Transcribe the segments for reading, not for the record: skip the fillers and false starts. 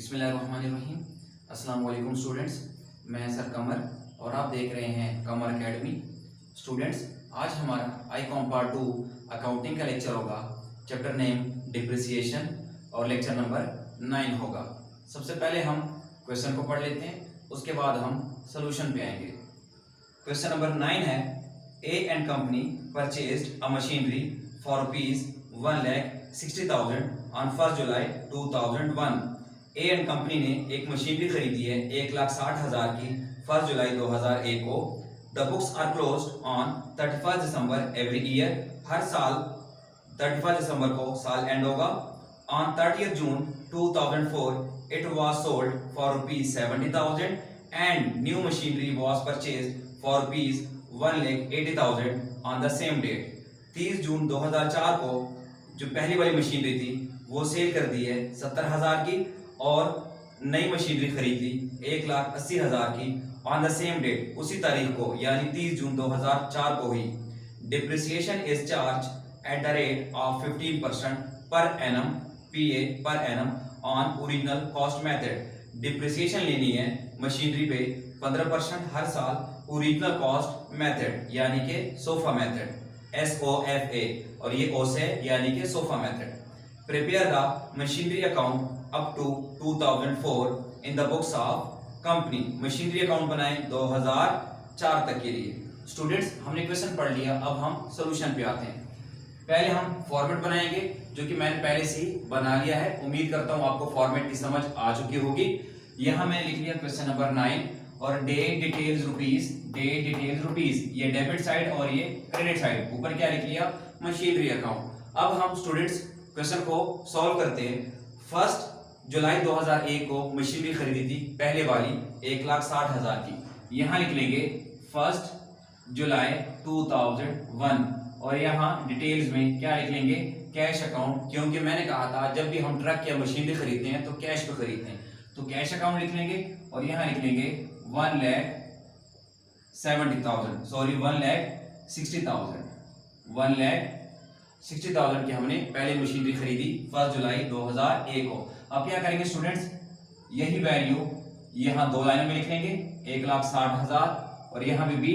बिस्मिल्लाहिर्रहमानिर्रहीम। अस्सलाम वालेकुम स्टूडेंट्स, मैं सर कमर और आप देख रहे हैं कमर एकेडमी। स्टूडेंट्स, आज हमारा आईकॉम पार्ट 2 अकाउंटिंग का लेक्चर होगा। चैप्टर नेम डिप्रिसिएशन और लेक्चर नंबर 9 होगा। सबसे पहले हम क्वेश्चन को पढ़ लेते हैं, उसके बाद हम सोल्यूशन पे आएंगे। क्वेश्चन नंबर 9 है, A and company purchased a machinery for ₹1,60,000 on 1 जुलाई 2001। ए एंड कंपनी ने एक मशीनरी खरीदी है 1,60,000 की 1 जुलाई 2001 को। The books are closed on 31 December every year. हर साल 31 दिसंबर को साल एंड होगा। On 30 June 2004 it was sold for ₹70,000 and new machinery was purchased for ₹1,80,000 on the same date. 30 जून 2004 को जो पहली वाली मशीनरी थी वो सेल कर दी है 70,000 की और नई मशीनरी खरीदी 1,80,000 की ऑन द सेम डेट, उसी तारीख को यानी 30 जून 2004 को ही। Depreciation is charge at the rate of 15% per annum PA per annum on original cost method. Depreciation लेनी है मशीनरी पे 15% हर साल ओरिजिनल कॉस्ट मेथड यानी कि सोफा मेथड SOFA, और ये O से यानी कि sofa method. Prepare the machinery account up to 2004 in the books of company. Machinery account बनाए 2004 तक के लिए। स्टूडेंट्स, हमने क्वेश्चन पढ़ लिया, अब हम सॉल्यूशन पे आते हैं। पहले हम फॉर्मेट बनाएंगे जो कि मैंने पहले से ही बना लिया है। उम्मीद करता हूं आपको फॉर्मेट की समझ आ चुकी होगी। यहां मैंने लिख लिया क्वेश्चन नंबर 9 और डे डिटेल्स रुपीज, ये डेबिट साइड और ये क्रेडिट साइड। ऊपर क्या लिख लिया? Machinery account. अब हम स्टूडेंट्स क्वेश्चन को सॉल्व करते हैं। 1 जुलाई 2001 को मशीनरी खरीदी थी पहले वाली 1,60,000 की। यहां लिख लेंगे 1 जुलाई 2001 और यहां डिटेल्स में क्या लिख लेंगे? कैश अकाउंट, क्योंकि मैंने कहा था जब भी हम ट्रक या मशीनरी खरीदते हैं तो कैश पे खरीदते हैं, तो कैश अकाउंट लिख लेंगे और यहां लिख लेंगे 1,60,000 की हमने पहले मशीनरी खरीदी 1 जुलाई 2001 को। अब क्या करेंगे स्टूडेंट्स? यही वैल्यू यहां दो लाइनों में लिख लेंगे 1,60,000 और यहां पे भी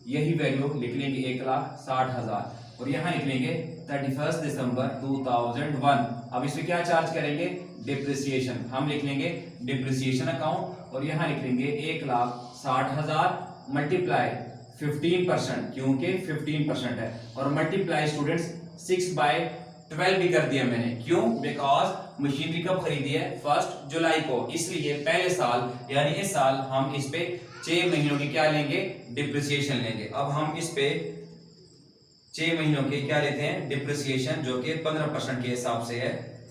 यही वैल्यू लिख लेंगे 1,60,000 और यहां लिख लेंगे 31 दिसंबर 2001। अब इसमें क्या चार्ज करेंगे? डिप्रिसिएशन। हम लिख लेंगे डिप्रिसिएशन अकाउंट और यहां लिख लेंगे 1,60,000 मल्टीप्लाई 15%, क्योंकि 15% है, और मल्टीप्लाई स्टूडेंट्स 6/12 भी कर दिया मैंने। क्यों? बिकॉज मशीनरी कब खरीदी है? 1 जुलाई को, इसलिए पहले साल यानी इस साल हम इस पे 6 महीनों की क्या लेंगे? डिप्रिसिएशन लेंगे। अब हम इस पे 6 महीनों के क्या लेते हैं? डिप्रिसिएशन, जो कि 15% के हिसाब से है।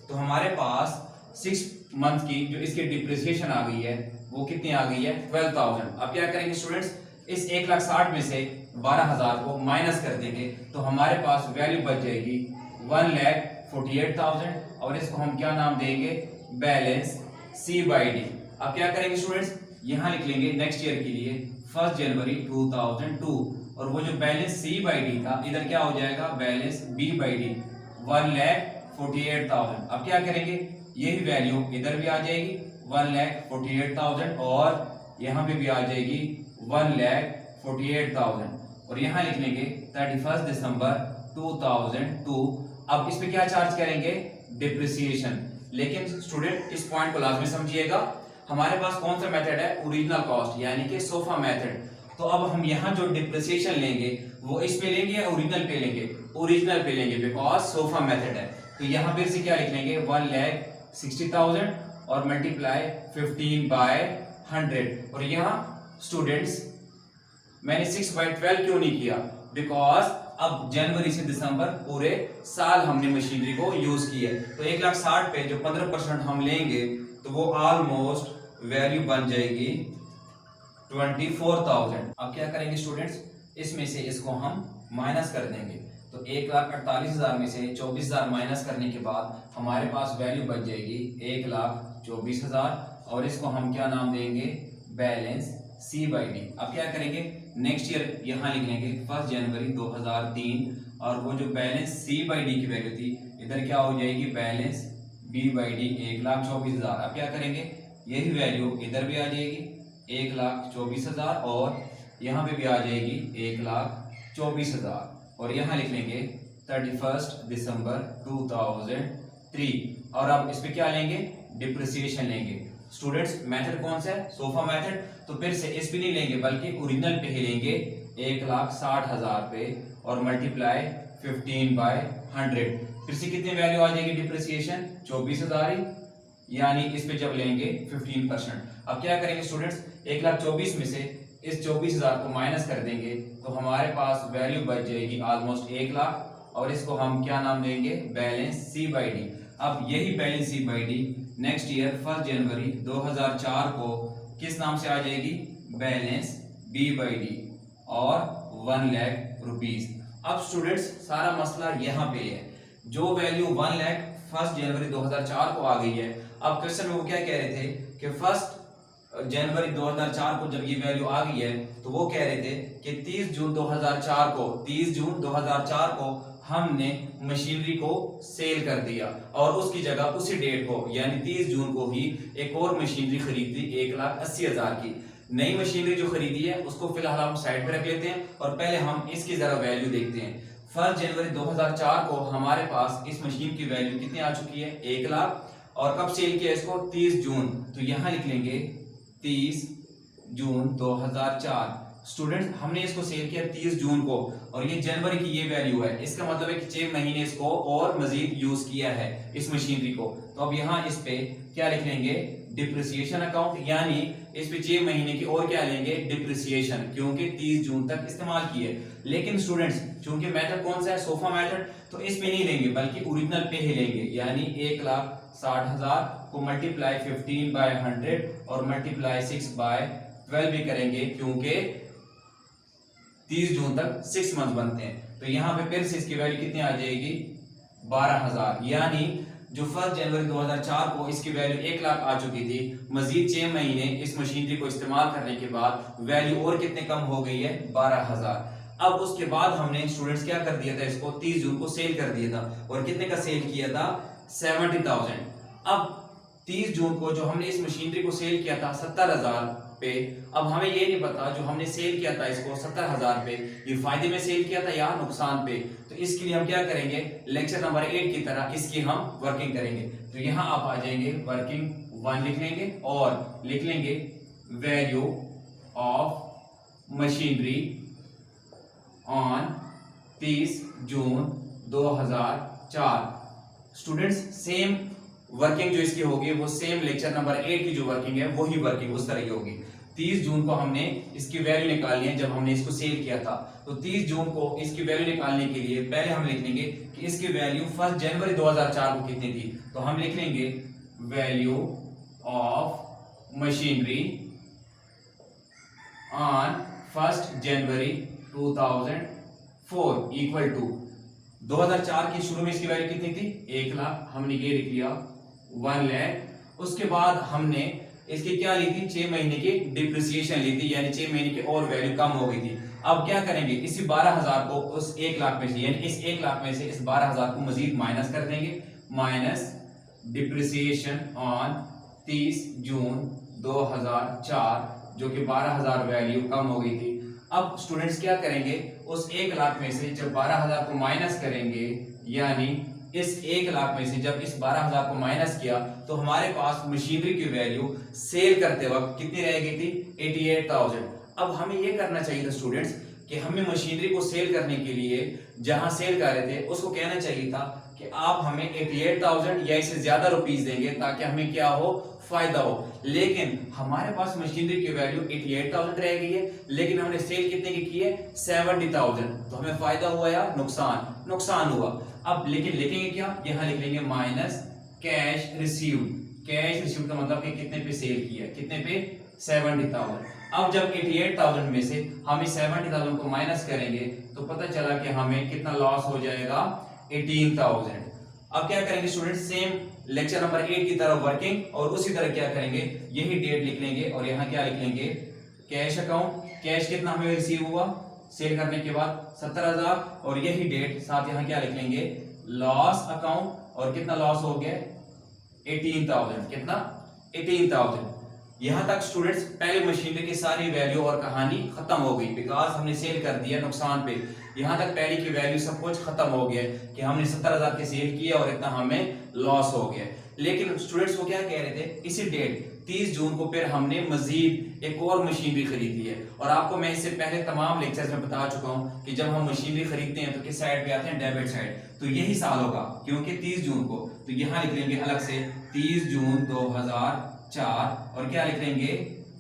तो हमारे पास 6 मंथ की जो इसकी डिप्रिसिएशन आ गई है वो कितनी आ गई है? 12,000। अब क्या करेंगे स्टूडेंट्स? इस 1,60,000 में से 12,000 को माइनस कर देंगे तो हमारे पास वैल्यू बच जाएगी 1,48,000 और इसको हम क्या नाम देंगे? Balance C/D। अब क्या करेंगे स्टूडेंट्स? यहां लिख लेंगे नेक्स्ट ईयर के लिए 1 जनवरी 2002 और वो जो बैलेंस C/D था इधर क्या हो जाएगा? Balance B/D 1,48,000। अब क्या करेंगे? यही वैल्यू इधर भी आ जाएगी 1,48,000 और यहां पे भी आ जाएगी 1,48,000 और यहां लिख लेंगे 31 दिसंबर 2002। अब इस पे क्या चार्ज करेंगे? डिप्रिसिएशन। लेकिन स्टूडेंट इस पॉइंट को लाजमी समझिएगा, हमारे पास कौन सा मेथड है? ओरिजिनल कॉस्ट यानी कि सोफा मेथड। तो अब हम यहाँ जो डिप्रिसिएशन लेंगे वो इस पे लेंगे या ओरिजिनल पे लेंगे? ओरिजिनल पे लेंगे, बिकॉज सोफा मेथड है। तो यहाँ फिर से क्या लिख लेंगे? 1,60,000 और मल्टीप्लाई 15/100 और यहाँ स्टूडेंट्स मैंने 6/12 क्यों नहीं किया? बिकॉज अब जनवरी से दिसंबर पूरे साल हमने मशीनरी को यूज की है, तो 1,60,000 पे जो 15% हम लेंगे तो वो ऑलमोस्ट वैल्यू बन जाएगी 24,000। अब क्या करेंगे स्टूडेंट्स? इसमें से इसको हम माइनस कर देंगे, तो 1,48,000 में से 24,000 माइनस करने के बाद हमारे पास वैल्यू बच जाएगी 1,24,000 और इसको हम क्या नाम देंगे? Balance C/D। अब क्या करेंगे? नेक्स्ट ईयर यहां लिख लेंगे 1 जनवरी 2003 और वो जो बैलेंस C/D की वैल्यू थी इधर क्या हो जाएगी? Balance B/D 1,24,000। अब क्या करेंगे, यही वैल्यू इधर भी आ जाएगी 1,24,000 और यहाँ पे भी आ जाएगी 1,24,000 और यहाँ लिख लेंगे 31 दिसंबर 2003। और अब इस पे क्या लेंगे, डिप्रिसिएशन लेंगे। स्टूडेंट्स मेथड कौन सा है, सोफा मेथड। तो फिर से इस पे नहीं लेंगे बल्कि ओरिजिनल पे ही लेंगे 1,60,000 पे और मल्टीप्लाई 15/100। फिर से कितनी वैल्यू आ जाएगी डिप्रिसिएशन, 24,000 ही, यानी इस पे जब लेंगे 15%। अब क्या करेंगे स्टूडेंट्स, 1,24,000 में से इस 24,000 को माइनस कर देंगे तो हमारे पास वैल्यू बच जाएगी ऑलमोस्ट 1 लाख और इसको हम क्या नाम देंगे, बैलेंस C/D। अब यही balance C/D next year 1 January 2004 को किस नाम से आ जाएगी, बैलेंस B/D और 1 लाख रुपीस। अब स्टूडेंट्स सारा मसला यहाँ पे है, जो वैल्यू 1 लाख 1 जनवरी 2004 को आ गई है। अब क्वेश्चन में वो क्या कह रहे थे कि 1 जनवरी 2004 को जब ये वैल्यू आ गई है तो वो कह रहे थे कि 30 जून 2004 को हमने मशीनरी को सेल कर दिया और उसकी जगह उसी डेट को यानी 30 जून को ही एक और मशीनरी खरीदी 1,80,000 की। नई मशीनरी जो खरीदी है उसको फिलहाल हम साइड पे रख लेते हैं और पहले हम इसकी जरा वैल्यू देखते हैं। 1 जनवरी 2004 को हमारे पास इस मशीन की वैल्यू कितनी आ चुकी है, 1 लाख। और कब सेल किया इसको, 30 जून। तो यहाँ लिख लेंगे 30 जून 2004। स्टूडेंट्स हमने इसको सेल किया 30 जून को और ये जनवरी की ये वैल्यू है, इसका मतलब है कि 6 महीने इसको और मजीद यूज किया है इस मशीनरी को। तो अब यहाँ इस पे क्या लिख लेंगे, डिप्रिसिएशन अकाउंट, यानी इस पे 6 महीने की और क्या लेंगे, डिप्रिसिएशन, क्योंकि 30 जून तक इस्तेमाल किए। लेकिन स्टूडेंट्स चूंकि मेथड कौन सा है, सोफा मेथड, तो इस पे नहीं लेंगे बल्कि ओरिजिनल पे ही लेंगे, यानी 1,60,000 को मल्टीप्लाई 15/100 और मल्टीप्लाई 6/12 भी करेंगे क्योंकि 30 जून तक 6 मंथ बनते हैं। तो यहाँ पे फिर से इसकी वैल्यू कितनी आ जाएगी, 12,000। यानी जो 1 जनवरी 2004 को इसकी वैल्यू 1 लाख आ चुकी थी, मजीद 6 महीने इस मशीनरी को इस्तेमाल करने के बाद वैल्यू और कितने कम हो गई है, 12,000। अब उसके बाद हमने स्टूडेंट्स क्या कर दिया था, इसको 30 जून को सेल कर दिया था और कितने का सेल किया था, 70,000। अब 30 जून को जो हमने इस मशीनरी को सेल किया था 70,000 पे, अब हमें ये नहीं पता जो हमने सेल किया था इसको 70,000 पे, ये फायदे में सेल किया था या नुकसान पे। तो इसके लिए हम क्या करेंगे, लेक्चर नंबर 8 की तरह इसकी हम वर्किंग करेंगे। तो यहाँ आप आ जाएंगे, वर्किंग 1 लिख लेंगे और लिख लेंगे value of machinery on 30 June 2004। Students same working जो इसकी होगी वो सेम लेक्चर नंबर 8 की जो वर्किंग है वही वर्किंग उस तरह की होगी। 30 जून को हमने इसकी वैल्यू निकालनी है जब हमने इसको सेल किया था। तो 30 जून को इसकी वैल्यू निकालने के लिए पहले हम लिख लेंगे कि इसकी वैल्यू 1 जनवरी 2004 को कितनी थी। तो हम लिख लेंगे value of machinery on 1 January 2004 equal to 2004 की शुरू में इसकी वैल्यू कितनी थी, 1 लाख। हमने ये लिख लिया 1 लाख। उसके बाद हमने इसकी क्या ली थी, 6 महीने की डिप्रिसिएशन ली थी, यानी 6 महीने की और वैल्यू कम हो गई थी। अब क्या करेंगे, इसी 12,000 को उस 1 लाख में से, यानी इस 1 लाख में से इस 12,000 को मजीद माइनस कर देंगे, माइनस डिप्रिसिएशन ऑन 30 जून 2004 जो कि 12,000 वैल्यू कम हो गई थी। अब स्टूडेंट्स क्या करेंगे, उस 1 लाख में से जब 12,000 को माइनस करेंगे, यानी इस 1 लाख में से जब इस 12,000 को माइनस किया तो हमारे पास मशीनरी की वैल्यू सेल करते वक्त कितनी रह गई थी, 88,000। अब हमें ये करना चाहिए था स्टूडेंट्स कि हमें मशीनरी को सेल करने के लिए जहां सेल कर रहे थे उसको कहना चाहिए था कि आप हमें 88,000 या इससे ज्यादा रुपीस देंगे ताकि हमें क्या हो, फायदा हो। लेकिन हमारे पास मशीनरी की वैल्यू 88,000 रह गई है, लेकिन हमने सेल कितने की है, 70,000। तो हमें फायदा हुआ या नुकसान, नुकसान हुआ। अब लेकिन लिखेंगे क्या, यहाँ लिख लेंगे minus cash received. Cash received का मतलब कि कितने पे सेल किया, कितने पे, 70,000। अब जब 88,000 में से हम इस 70,000 को माइनस करेंगे तो पता चला कि हमें कितना लॉस हो जाएगा, 18,000। अब क्या करेंगे स्टूडेंट, सेम लेक्चर नंबर 8 की तरह वर्किंग और उसी तरह क्या करेंगे, यही डेट लिख लेंगे और यहाँ क्या लिख लेंगे, कैश अकाउंट, कैश कितना हमें रिसीव हुआ सेल करने के बाद 70,000 और यही डेट साथ यहाँ क्या लिख लेंगे, लॉस अकाउंट, और कितना लॉस हो गया, 18,000, कितना 18,000। यहाँ तक स्टूडेंट्स पहले मशीनरी की सारी वैल्यू और कहानी खत्म हो गई, बिकॉज हमने सेल कर दिया नुकसान पे। यहाँ तक पहले की वैल्यू सब कुछ खत्म हो गया कि हमने 70,000 के सेल किया और इतना हमें लॉस हो गया। लेकिन स्टूडेंट्स वो क्या कह रहे थे, इसी डेट 30 जून को फिर हमने मजीद एक और मशीनरी खरीदी है। और आपको मैं इससे पहले तमाम लेक्चर्स में बता चुका हूँ कि जब हम मशीनरी खरीदते हैं तो किस साइड पे आते हैं, डेबिट साइड। तो यही साल होगा क्योंकि 30 जून को, तो यहाँ लिख लेंगे अलग से 30 जून 2004 और क्या लिख लेंगे,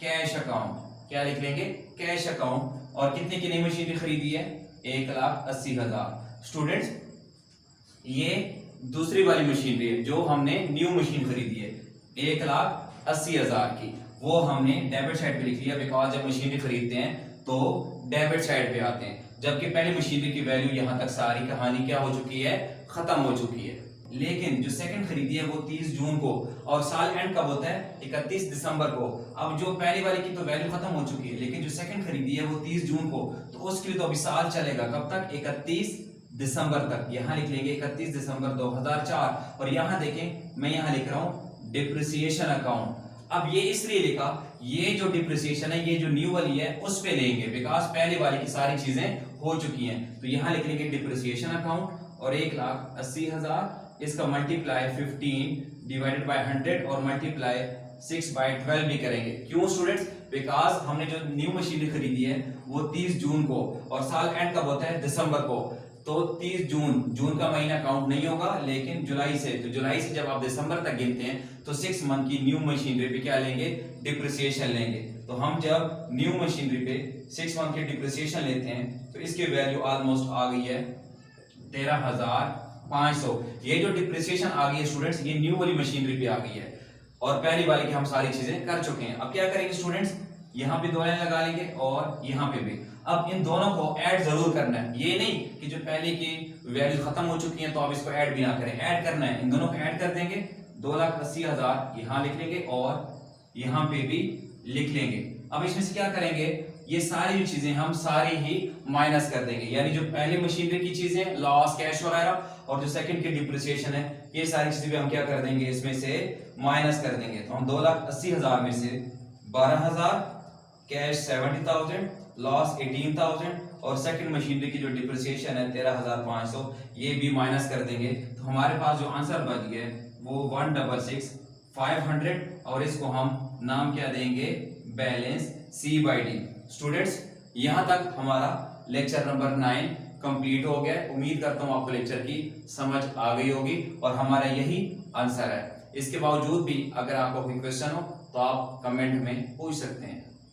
कैश अकाउंट। क्या लिख लेंगे, कैश अकाउंट। और कितने की नई मशीनरी खरीदी है, 1,80,000। स्टूडेंट्स ये दूसरी वाली मशीनरी है जो हमने न्यू मशीन खरीदी है 1,80,000 की, वो हमने डेबिट साइड पे लिख लिया बिकॉज जब मशीनरी खरीदते हैं तो डेबिट साइड पे आते हैं, जबकि पहले मशीनरी की वैल्यू यहाँ तक सारी कहानी क्या हो चुकी है, खत्म हो चुकी है। लेकिन जो सेकंड खरीदी है वो 30 जून को, और साल एंड कब होता है, 31 दिसंबर को। अब जो पहली वाली की तो वैल्यू खत्म हो चुकी है, लेकिन जो सेकंड खरीदी है वो 30 जून को, तो उसके लिए तो अभी साल चलेगा, कब तक, 31 दिसंबर तक। यहाँ लिख लेंगे 31 दिसंबर 2004। और यहाँ देखें मैं यहाँ लिख रहा हूँ डिप्रिसिएशन अकाउंट। अब ये इसलिए लिखा, ये जो डिप्रिसिएशन है ये जो न्यू वाली है उस पे लेंगे बिकॉज पहले वाली की सारी चीजें हो चुकी हैं। तो यहाँ लिख लेंगे डिप्रिसिएशन अकाउंट और 1,80,000, इसका मल्टीप्लाई 15 डिवाइडेड बाय 100 और मल्टीप्लाई 6/12 भी करेंगे। क्यों स्टूडेंट्स, बिकॉज हमने जो न्यू मशीनरी खरीदी है वो 30 जून को, और साल एंड कब होता है, दिसंबर को। तो 30 जून का महीना काउंट नहीं होगा, लेकिन जुलाई से, तो जुलाई से जब आप दिसंबर तक गिनते हैं तो 6 मंथ की न्यू मशीनरी पे क्या लेंगे, डिप्रिसिएशन लेंगे। तो हम जब न्यू मशीनरी पे 6 मंथ की डिप्रिसिएशन लेते हैं तो इसकी वैल्यू ऑलमोस्ट आ गई है 13,500। ये जो डिप्रिसिएशन आ गई है स्टूडेंट्स, ये न्यू वाली मशीनरी पे आ गई है, और पहली वाली की हम सारी चीजें कर चुके हैं। अब क्या करेंगे स्टूडेंट्स, यहाँ पे 2 लाइन लगा लेंगे और यहाँ पे भी। अब इन दोनों को ऐड जरूर करना है, ये नहीं कि जो पहले की वैल्यू खत्म हो चुकी है तो अब इसको ऐड भी ना करें, ऐड करना है। इन दोनों को ऐड कर देंगे, 2,80,000 यहाँ लिख लेंगे और यहाँ पे भी लिख लेंगे। अब इसमें से क्या करेंगे, ये सारी जो चीजें हम सारी ही माइनस कर देंगे, यानी जो पहले मशीनरी की चीजें लॉस कैश वगैरह और जो सेकंड की डिप्रिसिएशन है, ये सारी चीजें भी हम क्या कर देंगे, इसमें से माइनस कर देंगे। तो हम 2,80,000 में से 12,000, कैश 70,000, लॉस 18,000 और सेकंड मशीनरी की जो डिप्रिसिएशन है 13,500, ये भी माइनस कर देंगे। तो हमारे पास जो आंसर बच गया वो 166,500, और इसको हम नाम क्या देंगे, बैलेंस C/D। स्टूडेंट्स यहाँ तक हमारा लेक्चर नंबर 9 कंप्लीट हो गया। उम्मीद करता हूँ आपको लेक्चर की समझ आ गई होगी और हमारा यही आंसर है। इसके बावजूद भी अगर आपको कोई क्वेश्चन हो तो आप कमेंट में पूछ सकते हैं।